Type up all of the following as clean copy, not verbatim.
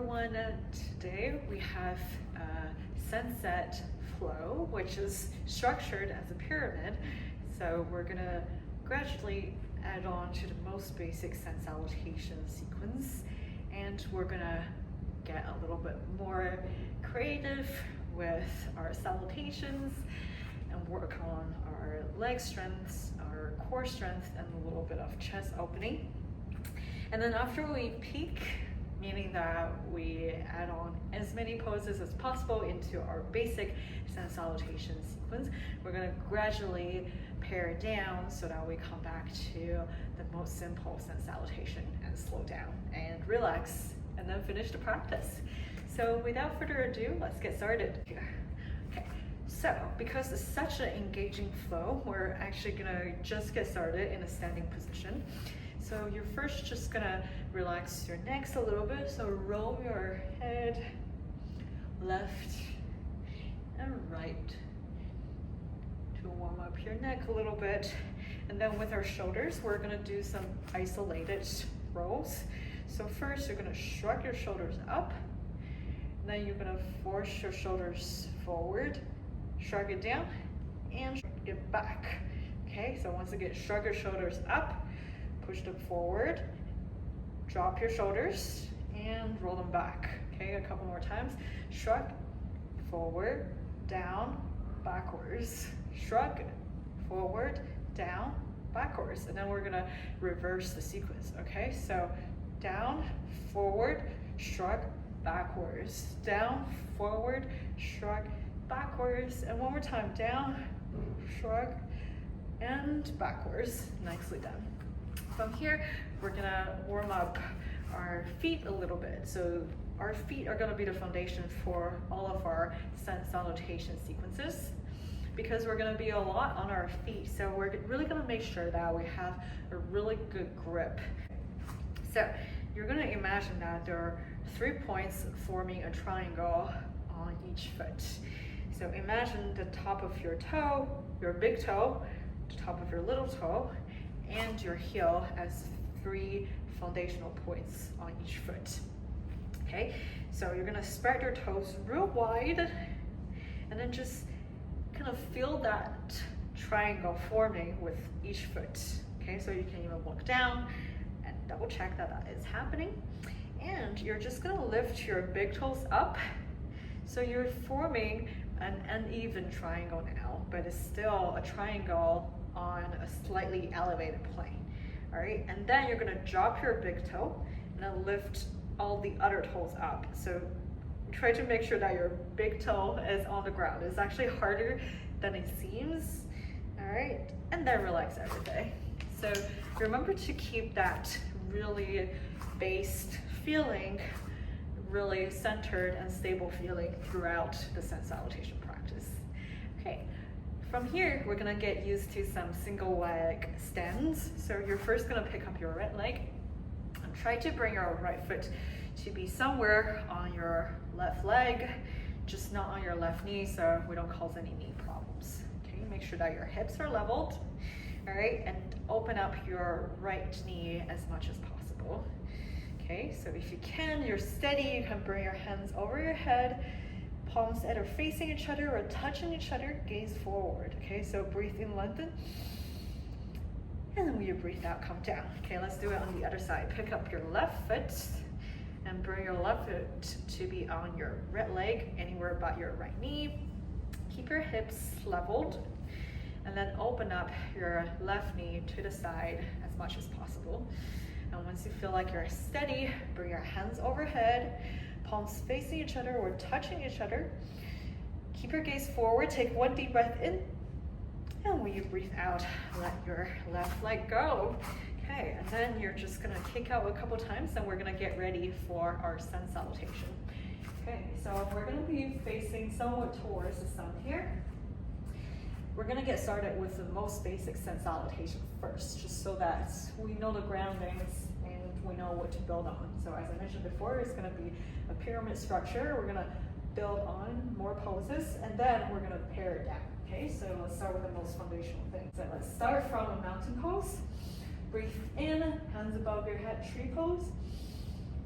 everyone. Today we have a sunset flow, which is structured as a pyramid. So we're gonna gradually add on to the most basic Sun Salutation sequence, and we're gonna get a little bit more creative with our salutations and work on our leg strengths, our core strength, and a little bit of chest opening. And then after we peak, meaning that we add on as many poses as possible into our basic Sun Salutation sequence, we're going to gradually pare down so that we come back to the most simple Sun Salutation and slow down and relax and then finish the practice. So without further ado, let's get started here. Okay, so because it's such an engaging flow, we're actually going to just get started in a standing position. So you're first just gonna relax your necks a little bit. So roll your head left and right to warm up your neck a little bit. And then with our shoulders, we're gonna do some isolated rolls. So first you're gonna shrug your shoulders up. And then you're gonna force your shoulders forward, shrug it down, and shrug it back. Okay, so once again, shrug your shoulders up, push them forward, drop your shoulders, and roll them back. Okay, a couple more times. Shrug, forward, down, backwards. Shrug, forward, down, backwards. And then we're gonna reverse the sequence, okay? So down, forward, shrug, backwards. Down, forward, shrug, backwards. And one more time, down, shrug, and backwards. Nicely done. From here, we're gonna warm up our feet a little bit. So our feet are gonna be the foundation for all of our Sun Salutation sequences because we're gonna be a lot on our feet. So we're really gonna make sure that we have a really good grip. So you're gonna imagine that there are 3 points forming a triangle on each foot. So imagine the top of your toe, your big toe, the top of your little toe, and your heel as 3 foundational points on each foot. Okay, so you're gonna spread your toes real wide and then just kind of feel that triangle forming with each foot. Okay, so you can even look down and double check that that is happening. And you're just gonna lift your big toes up. So you're forming an uneven triangle now, but it's still a triangle on a slightly elevated plane. All right, and then you're gonna drop your big toe and then lift all the other toes up. So try to make sure that your big toe is on the ground. It's actually harder than it seems. All right, and then relax everything. So remember to keep that really based feeling, really centered and stable feeling throughout the Sun Salutation practice. Okay. From here, we're gonna get used to some single leg stands. So you're first gonna pick up your right leg and try to bring your right foot to be somewhere on your left leg, just not on your left knee so we don't cause any knee problems. Okay, make sure that your hips are leveled. All right, and open up your right knee as much as possible. Okay, so if you can, you're steady, you can bring your hands over your head, palms either facing each other or touching each other, gaze forward. Okay, so breathe in, lengthen. And then when you breathe out, come down. Okay, let's do it on the other side. Pick up your left foot and bring your left foot to be on your right leg, anywhere but your right knee. Keep your hips leveled. And then open up your left knee to the side as much as possible. And once you feel like you're steady, bring your hands overhead, palms facing each other or touching each other. Keep your gaze forward, take 1 deep breath in, and when you breathe out, let your left leg go. Okay, and then you're just gonna kick out a couple times and we're gonna get ready for our Sun Salutation. Okay, so we're gonna be facing somewhat towards the sun here. We're gonna get started with the most basic Sun Salutation first, just so that we know the groundings and we know what to build on. So as I mentioned before, it's gonna be a pyramid structure. We're gonna build on more poses and then we're gonna pare it down. Okay, so let's start with the most foundational thing. So let's start from a mountain pose. Breathe in, hands above your head, tree pose.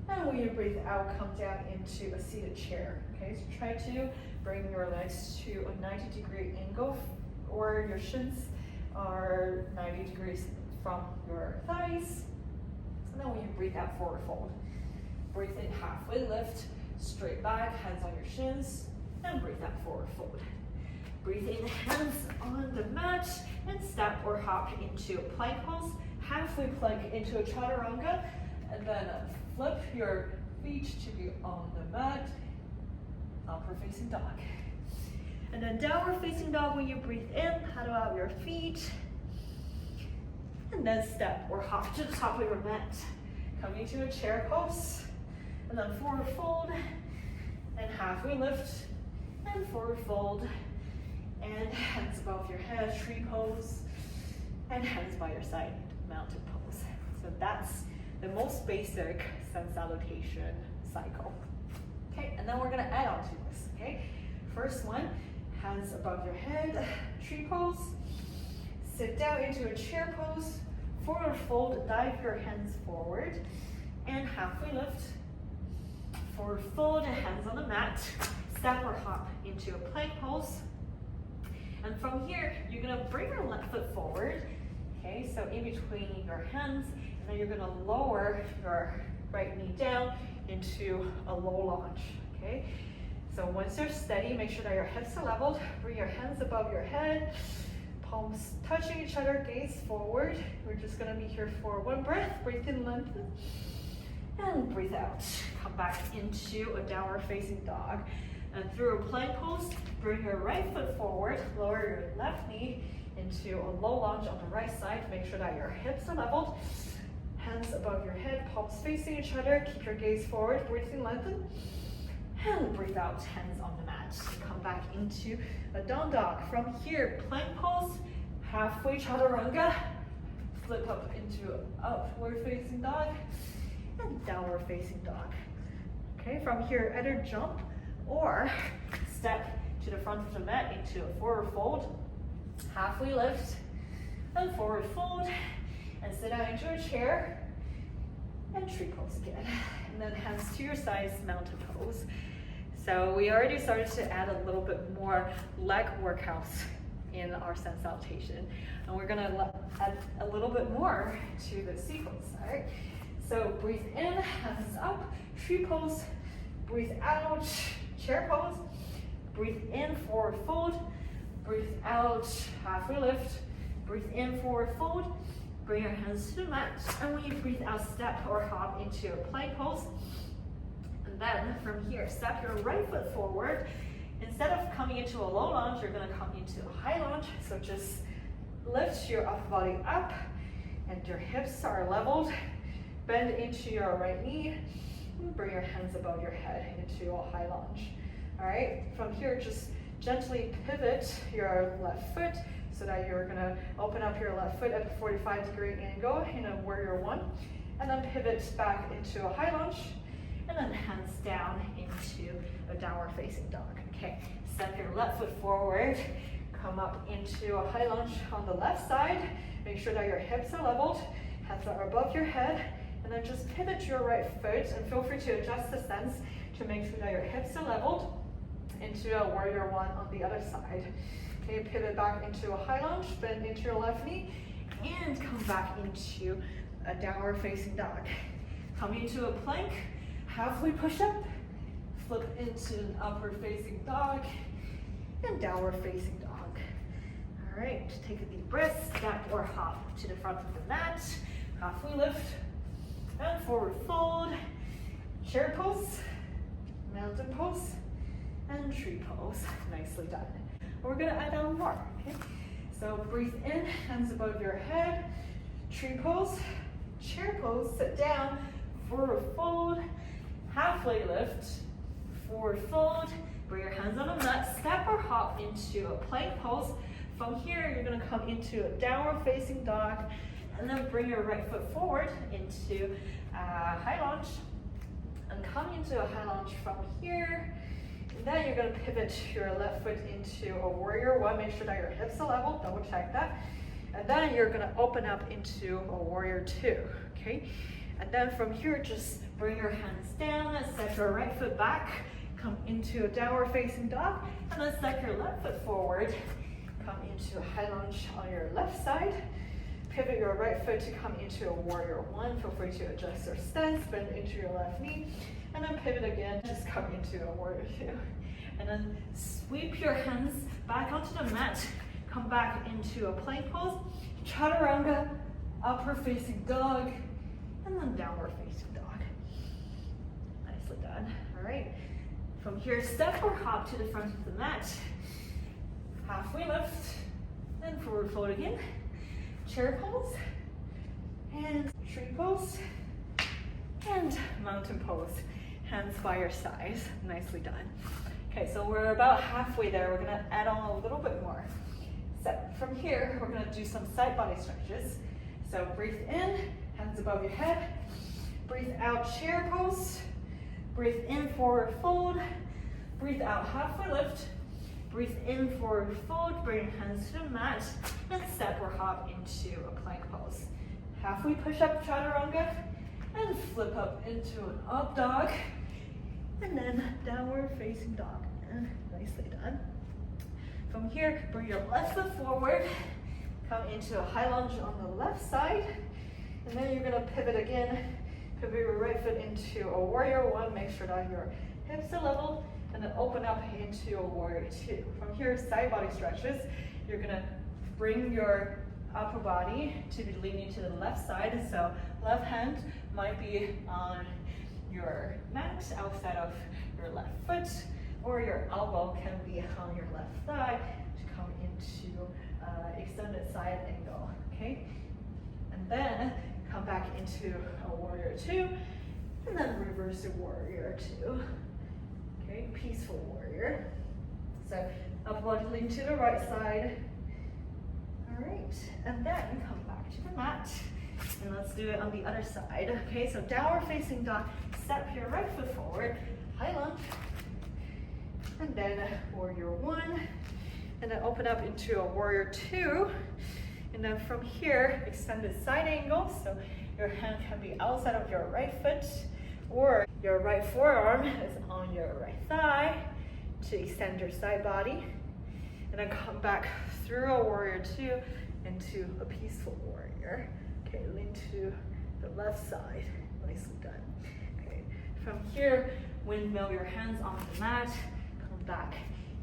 And when when you breathe out, come down into a seated chair. Okay, so try to bring your legs to a 90-degree angle, or your shins are 90 degrees from your thighs. And then when you breathe out, forward fold. Breathe in, halfway lift, straight back, hands on your shins, and breathe out, forward fold. Breathe in, hands on the mat, and step or hop into a plank pose, halfway plank into a chaturanga, and then flip your feet to be on the mat, upward facing dog. And then downward facing dog when you breathe in, paddle out your feet, and then step or hop to the top of your mat. Coming into a chair pose, and then forward fold, and halfway lift, and forward fold, and hands above your head, tree pose, and hands by your side, mountain pose. So that's the most basic Sun Salutation cycle. Okay, and then we're gonna add on to this, okay? First one, hands above your head, tree pose, sit down into a chair pose, forward fold, dive your hands forward, and halfway lift, forward fold, hands on the mat, step or hop into a plank pose. And from here, you're gonna bring your left foot forward, okay? So in between your hands, and then you're gonna lower your right knee down into a low lunge, okay? So once you're steady, make sure that your hips are leveled, bring your hands above your head, palms touching each other, gaze forward. We're just gonna be here for one breath. Breathe in, lengthen, and breathe out. Come back into a downward facing dog. And through a plank pose, bring your right foot forward, lower your left knee into a low lunge on the right side. Make sure that your hips are leveled, hands above your head, palms facing each other. Keep your gaze forward, breathe in, lengthen, and breathe out, hands on the mat. Come back into a down dog. From here, plank pose, halfway chaturanga, flip up into upward facing dog, and downward facing dog. Okay, from here, either jump or step to the front of the mat into a forward fold, halfway lift, and forward fold, and sit down into a chair, and tree pose again. And then hands to your sides, mountain pose. So we already started to add a little bit more leg workouts in our Sun Salutation, and we're gonna add a little bit more to the sequence, all right? So breathe in, hands up, tree pose, breathe out, chair pose, breathe in, forward fold, breathe out, halfway lift, breathe in, forward fold, bring your hands to the mat, and when you breathe out, step or hop into a plank pose. And then from here, step your right foot forward. Instead of coming into a low lunge, you're gonna come into a high lunge. So just lift your upper body up, and your hips are leveled. Bend into your right knee, and bring your hands above your head into a high lunge. All right, from here, just gently pivot your left foot so that you're gonna open up your left foot at a 45-degree angle in a warrior one, and then pivot back into a high lunge, and then hands down into a downward facing dog. Okay, step your left foot forward, come up into a high lunge on the left side, make sure that your hips are leveled, hands are above your head, and then just pivot your right foot, and feel free to adjust the stance to make sure that your hips are leveled into a warrior one on the other side. Okay, pivot back into a high lunge, bend into your left knee, and come back into a downward facing dog. Coming into a plank, halfway push up, flip into an upward facing dog, and downward facing dog. All right, take a deep breath, step or hop to the front of the mat, halfway lift, and forward fold, chair pose, mountain pose, and tree pose. Nicely done. We're gonna add on more, okay? So breathe in, hands above your head, tree pose, chair pose, sit down, forward fold, halfway lift, forward fold, bring your hands on the mat, step or hop into a plank pose. From here, you're gonna come into a downward facing dog, and then bring your right foot forward into a high lunge, and come into a high lunge from here. And then you're gonna pivot your left foot into a warrior one, make sure that your hips are level, double check that. And then you're gonna open up into a warrior two, okay? And then from here, just bring your hands down and step your right foot back. Come into a downward facing dog, and then step your left foot forward. Come into a high lunge on your left side. Pivot your right foot to come into a warrior one. Feel free to adjust your stance, bend into your left knee, and then pivot again, just come into a warrior two. And then sweep your hands back onto the mat, come back into a plank pose, chaturanga, upward facing dog, and then downward facing dog. Nicely done. All right. From here, step or hop to the front of the mat. Halfway lift, then forward fold again. Chair pose, and tree pose, and mountain pose. Hands by your sides. Nicely done. Okay, so we're about halfway there. We're gonna add on a little bit more. So from here, we're gonna do some side body stretches. So breathe in, hands above your head. Breathe out, chair pose. Breathe in, forward fold. Breathe out, halfway lift. Breathe in, forward fold. Bring your hands to the mat. And step or hop into a plank pose. Halfway push up, chaturanga. And flip up into an up dog. And then downward facing dog. And nicely done. From here, bring your left foot forward. Come into a high lunge on the left side. And then you're gonna pivot again. Pivot your right foot into a warrior one. Make sure that your hips are level. And then open up into a warrior two. From here, side body stretches. You're gonna bring your upper body to be leaning to the left side. So left hand might be on your mat outside of your left foot, or your elbow can be on your left thigh to come into extended side angle, okay? And then come back into a warrior two, and then reverse to warrior two. Okay, peaceful warrior. So upper body lean to the right side. All right, and then come back to the mat. And let's do it on the other side. Okay, so downward facing dog. Step your right foot forward, high lunge. And then warrior one. And then open up into a warrior two. And then from here, extended side angle. So your hand can be outside of your right foot, or your right forearm is on your right thigh to extend your side body. And then come back through a warrior two into a peaceful warrior. Okay, lean to the left side. Nicely done. Okay, from here, windmill your hands on the mat. Come back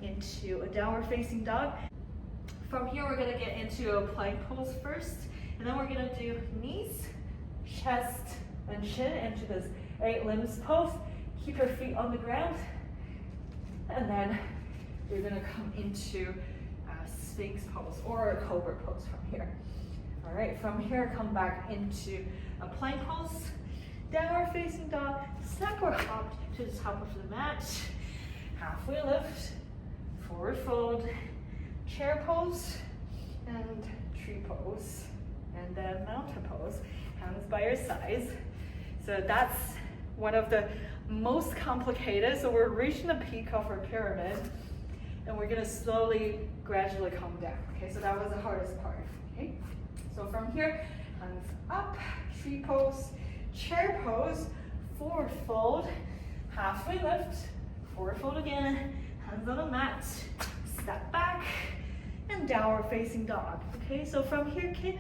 into a downward facing dog. From here, we're gonna get into a plank pose first. And then we're gonna do knees, chest, and chin into this 8 limbs pose. Keep your feet on the ground. And then you're gonna come into a Sphinx pose or a cobra pose from here. All right, from here, come back into a plank pose, downward facing dog, step or hop to the top of the mat, halfway lift, forward fold, chair pose, and tree pose, and then mountain pose, hands by your sides. So that's one of the most complicated. So we're reaching the peak of our pyramid, and we're gonna slowly, gradually come down. Okay, so that was the hardest part, okay? So from here, hands up, tree pose, chair pose, forward fold, halfway lift, forward fold again, hands on the mat, step back, and downward facing dog. Okay, so from here, kick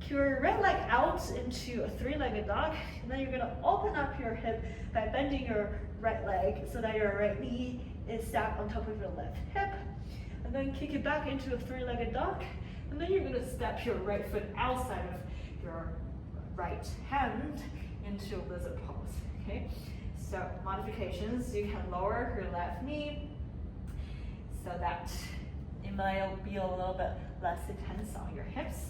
your right leg out into a 3-legged dog, and then you're gonna open up your hip by bending your right leg so that your right knee is stacked on top of your left hip, and then kick it back into a 3-legged dog. And then you're gonna step your right foot outside of your right hand into a lizard pose, okay? So modifications, you can lower your left knee so that it might be a little bit less intense on your hips.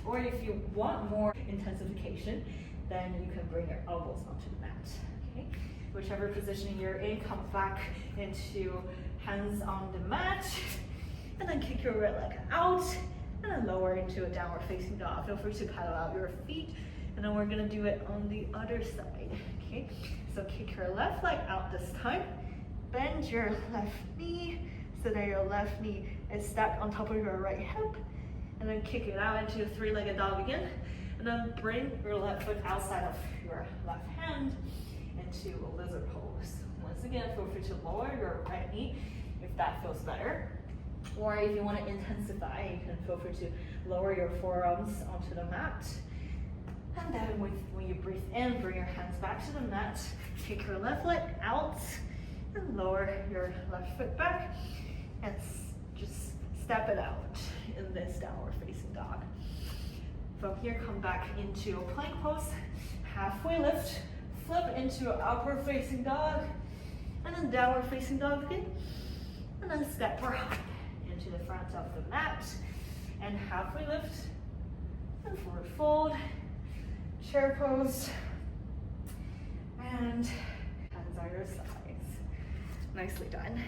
Or if you want more intensification, then you can bring your elbows onto the mat, okay? Whichever position you're in, come back into hands on the mat, and then kick your right leg out, and then lower into a downward facing dog. Feel free to paddle out your feet, and then we're gonna do it on the other side, okay? So kick your left leg out this time, bend your left knee so that your left knee is stacked on top of your right hip, and then kick it out into a 3-legged dog again. And And then bring your left foot outside of your left hand into a lizard pose. Once again, feel free to lower your right knee if that feels better. Or if you want to intensify, you can feel free to lower your forearms onto the mat. And then when you breathe in, bring your hands back to the mat. Take your left leg out and lower your left foot back. And just step it out in this downward facing dog. From here, come back into a plank pose. Halfway lift, flip into an upward facing dog. And then downward facing dog again. And then step or hop into the front of the mat. And halfway lift. And forward fold. Chair pose. And hands on your sides. Nicely done.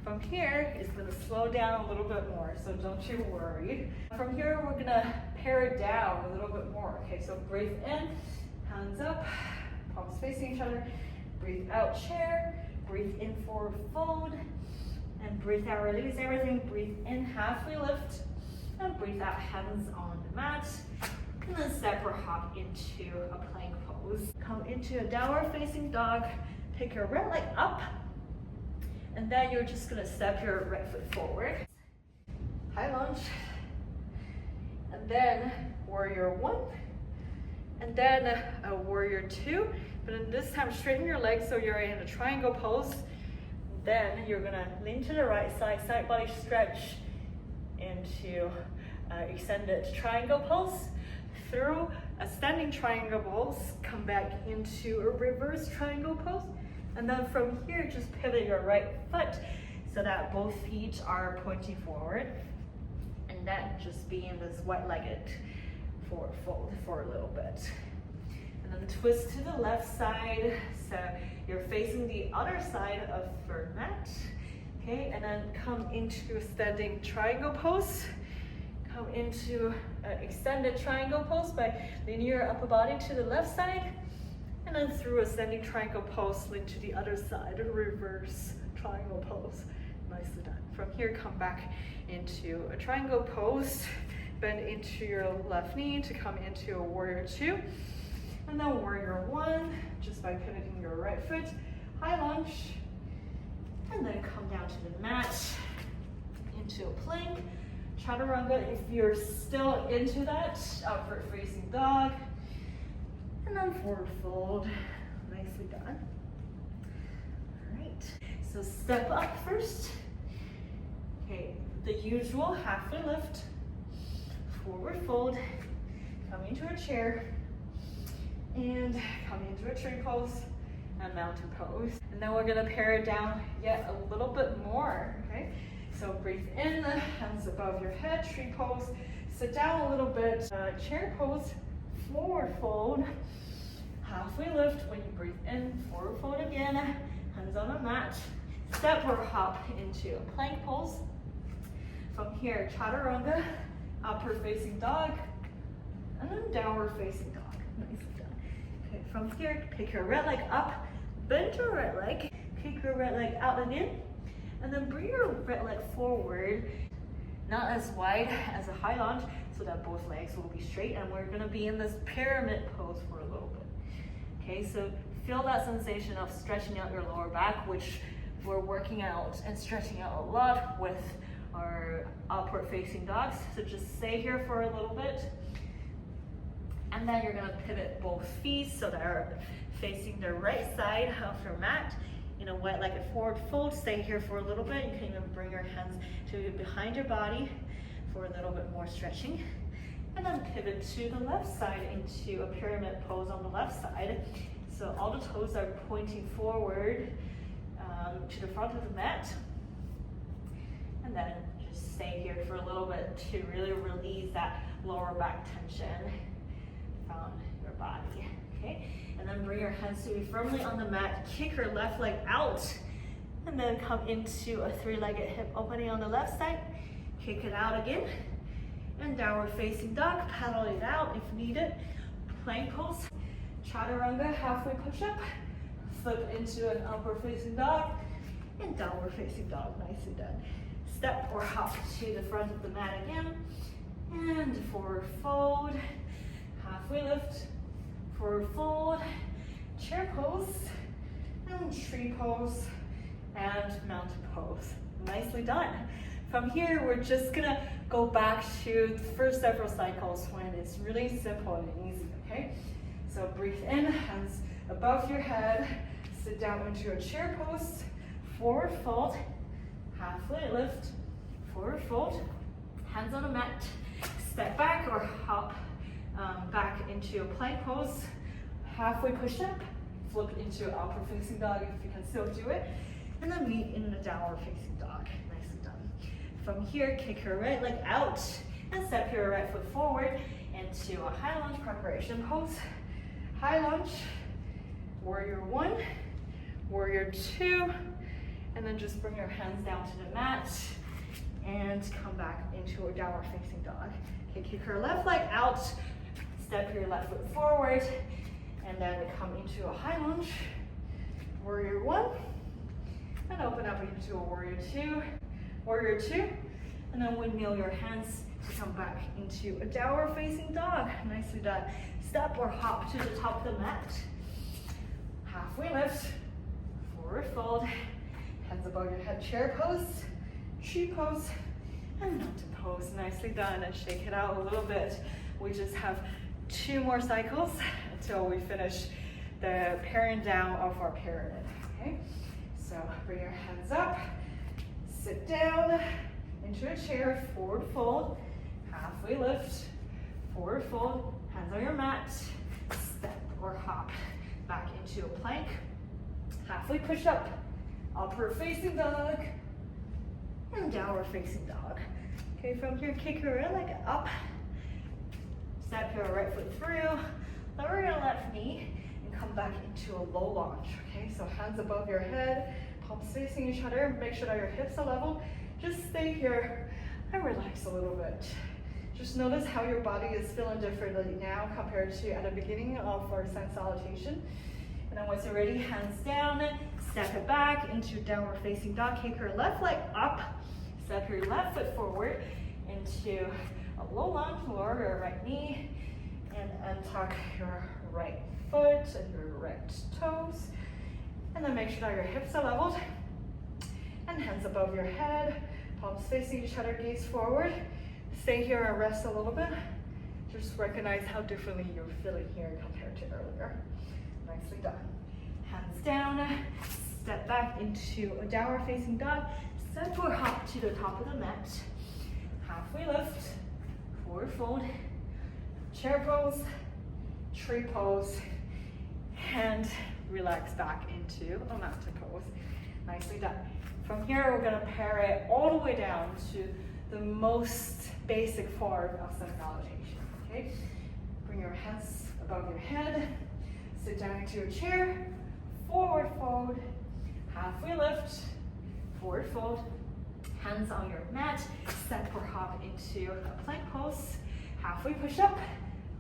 From here, it's gonna slow down a little bit more, so don't you worry. From here, we're gonna pare it down a little bit more. Okay, so breathe in, hands up, palms facing each other. Breathe out, chair. Breathe in, forward fold. And breathe out, release everything. Breathe in, halfway lift. And breathe out, hands on the mat. And then step or hop into a plank pose. Come into a downward facing dog. Take your right leg up. And then you're just gonna step your right foot forward. High lunge. And then warrior one. And then a warrior two. But then this time straighten your legs so you're in a triangle pose. Then you're gonna lean to the right side, side body stretch into extended triangle pose. Through a standing triangle pose, come back into a reverse triangle pose. And then from here, just pivot your right foot so that both feet are pointing forward. And then just be in this wide-legged forward fold for a little bit. And then twist to the left side. So you're facing the other side of your mat. Okay, and then come into a standing triangle pose. Come into an extended triangle pose by leaning your upper body to the left side. And then through a standing triangle pose, lean to the other side, a reverse triangle pose. Nicely done. From here, come back into a triangle pose. Bend into your left knee to come into a warrior two. And then warrior one, just by pivoting your right foot. High lunge. And then come down to the mat, into a plank. Chaturanga, if you're still into that, upward facing dog. And then forward fold, nicely done. All right, so step up first. Okay, the usual halfway lift, forward fold, come into a chair, and come into a tree pose and mountain pose. And then we're gonna pare it down yet a little bit more, okay? So breathe in, hands above your head, tree pose. Sit down a little bit, chair pose, forward fold. Halfway lift when you breathe in, forward fold again, hands on the mat. Step or hop into a plank pose. From here, chaturanga, upward facing dog, and then downward facing dog. Nicely done. Okay, from here, pick your right leg up, bend your right leg, kick your right leg out again, and then bring your right leg forward, not as wide as a high lunge, so that both legs will be straight, and we're gonna be in this pyramid pose for a little bit. Okay, so feel that sensation of stretching out your lower back, which we're working out and stretching out a lot with our upward facing dogs. So just stay here for a little bit. And then you're gonna pivot both feet so they're facing the right side of your mat in a wide-legged forward fold. Stay here for a little bit. You can even bring your hands to behind your body for a little bit more stretching. And then pivot to the left side into a pyramid pose on the left side. So all the toes are pointing forward to the front of the mat. And then just stay here for a little bit to really release that lower back tension from your body. Okay? And then bring your hands to be firmly on the mat. Kick your left leg out. And then come into a three-legged hip opening on the left side. Kick it out again. And downward facing dog, paddle it out if needed. Plank pose, chaturanga, halfway push up, flip into an upward facing dog, and downward facing dog, nicely done. Step or hop to the front of the mat again, and forward fold, halfway lift, forward fold, chair pose, and tree pose, and mountain pose. Nicely done. From here, we're just gonna go back to the first several cycles when it's really simple and easy, okay? So breathe in, hands above your head, sit down into a chair pose, forward fold, halfway lift, forward fold, hands on the mat, step back or hop back into a plank pose, halfway push up, flip into upward facing dog if you can still do it, and then meet in the downward facing dog. Nicely done. From here, kick your right leg out and step your right foot forward into a high lunge preparation pose. High lunge, warrior one, warrior two, and then just bring your hands down to the mat and come back into a downward facing dog. Okay, kick your left leg out, step your left foot forward, and then we come into a high lunge, warrior one, and open up into a warrior two, and then windmill your hands to come back into a downward facing dog. Nicely done. Step or hop to the top of the mat. Halfway lift, forward fold, hands above your head, chair pose, tree pose, and mountain pose. Nicely done. And shake it out a little bit. We just have 2 more cycles until we finish the paring down of our pyramid. Okay, so bring your hands up, sit down into a chair, forward fold, halfway lift, forward fold, hands on your mat, step or hop back into a plank, halfway push up, upward facing dog, and downward facing dog. Okay, from here, kick your right leg up, step your right foot through, lower your left knee, and come back into a low lunge. Okay, so hands above your head, palms facing each other, make sure that your hips are level. Just stay here and relax a little bit. Just notice how your body is feeling differently now compared to at the beginning of our Sun Salutation. And then once you're ready, hands down, step it back into downward facing dog. Kick your left leg up, step your left foot forward into a low lunge, lower your right knee, and untuck your right foot and your right toes. And then make sure that your hips are leveled and hands above your head, palms facing each other, gaze forward. Stay here and rest a little bit. Just recognize how differently you're feeling here compared to earlier. Nicely done. Hands down, step back into a downward facing dog, step or hop to the top of the mat, halfway lift, forward fold, chair pose, tree pose, and relax back into a mountain pose. Nicely done. From here, we're gonna pair it all the way down to the most basic form of Sun Salutation, okay? Bring your hands above your head, sit down into a chair, forward fold, halfway lift, forward fold, hands on your mat, step or hop into a plank pose, halfway push up,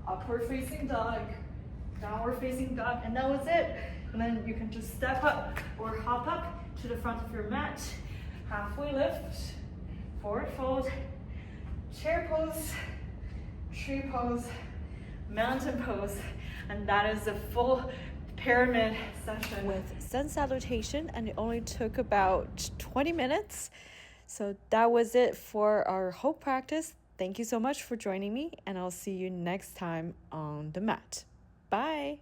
upward facing dog, downward facing dog, and that was it. And then you can just step up or hop up to the front of your mat, halfway lift, forward fold, chair pose, tree pose, mountain pose, and that is the full pyramid session with Sun Salutation, and it only took about 20 minutes. So that was it for our whole practice. Thank you so much for joining me, and I'll see you next time on the mat. Bye.